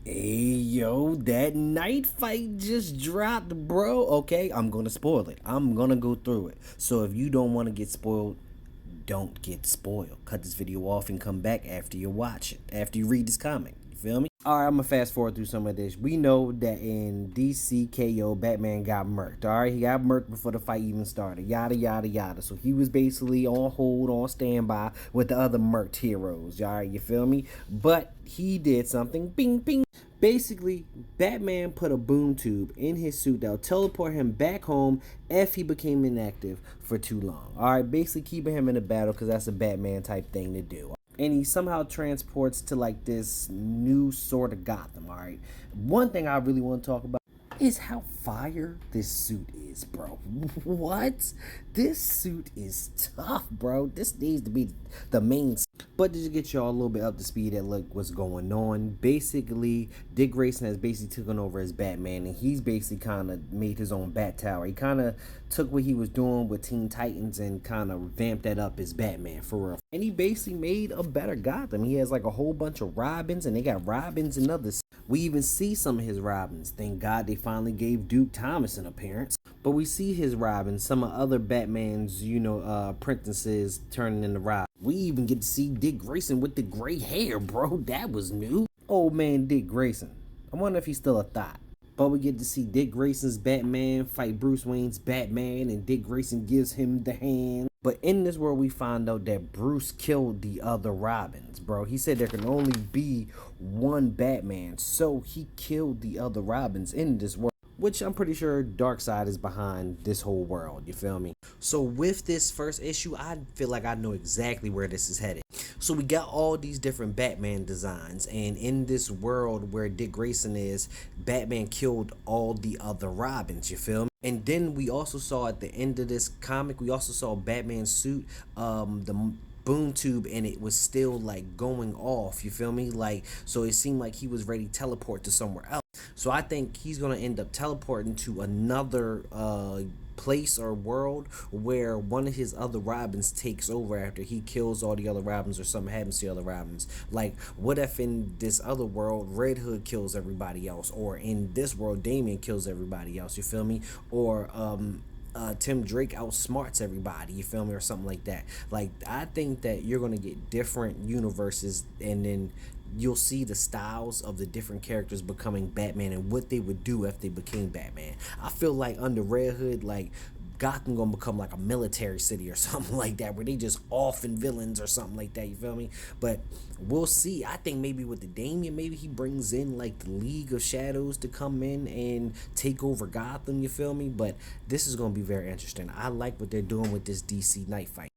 Hey yo, that night fight just dropped, bro. Okay, I'm gonna spoil it. I'm gonna go through it. So if you don't want to get spoiled, don't get spoiled. Cut this video off and come back after you watch it. After you read this comic. You feel me? Alright, I'm gonna fast forward through some of this. We know that in DCKO, Batman got murked. Alright, he got murked before the fight even started. Yada yada yada. So he was basically on hold, on standby with the other murked heroes. Alright, you feel me? But he did something. Bing bing. Basically, Batman put a boom tube in his suit that'll teleport him back home if he became inactive for too long. Alright, basically keeping him in a battle because that's a Batman type thing to do. And he somehow transports to like this new sort of Gotham, alright? One thing I really want to talk about is how fire this suit is, bro. What? This suit is tough, bro. This needs to be the main. But to just get y'all a little bit up to speed at look what's going on, basically Dick Grayson has basically taken over as Batman, and he's basically kind of made his own Bat Tower. He kind of took what he was doing with Teen Titans and kind of vamped that up as Batman for real. And he basically made a better Gotham. He has like a whole bunch of Robins, and they got Robins and others. We even see some of his Robins. Thank God they finally gave Duke Thomas an appearance. But we see his Robins, some of other Batman's, apprentices turning into Robins. We even get to see Dick Grayson with the gray hair, bro. That was new. Old man Dick Grayson. I wonder if he's still a thought. But we get to see Dick Grayson's Batman fight Bruce Wayne's Batman, and Dick Grayson gives him the hand. But in this world, we find out that Bruce killed the other Robins, bro. He said there can only be one Batman, so he killed the other Robins in this world. Which I'm pretty sure Darkseid is behind this whole world, you feel me? So with this first issue, I feel like I know exactly where this is headed. So we got all these different Batman designs, and in this world where Dick Grayson is, Batman killed all the other Robins, you feel me? And then we also saw at the end of this comic, we also saw Batman's suit, the boom tube, and it was still like going off, you feel me? Like, so it seemed like he was ready to teleport to somewhere else. So I think he's gonna end up teleporting to another place or world where one of his other Robins takes over after he kills all the other Robins or something happens to the other Robins. Like, what if in this other world Red Hood kills everybody else, or in this world Damian kills everybody else, you feel me? Or Tim Drake outsmarts everybody, you feel me, or something like that. Like, I think that you're gonna get different universes, and then you'll see the styles of the different characters becoming Batman and what they would do if they became Batman. I feel like under Red Hood, like, Gotham gonna become like a military city or something like that, where they just offing villains or something like that, you feel me? But we'll see. I think maybe with the Damian, maybe he brings in like the League of Shadows to come in and take over Gotham, you feel me? But this is gonna be very interesting. I like what they're doing with this DC Knightfight.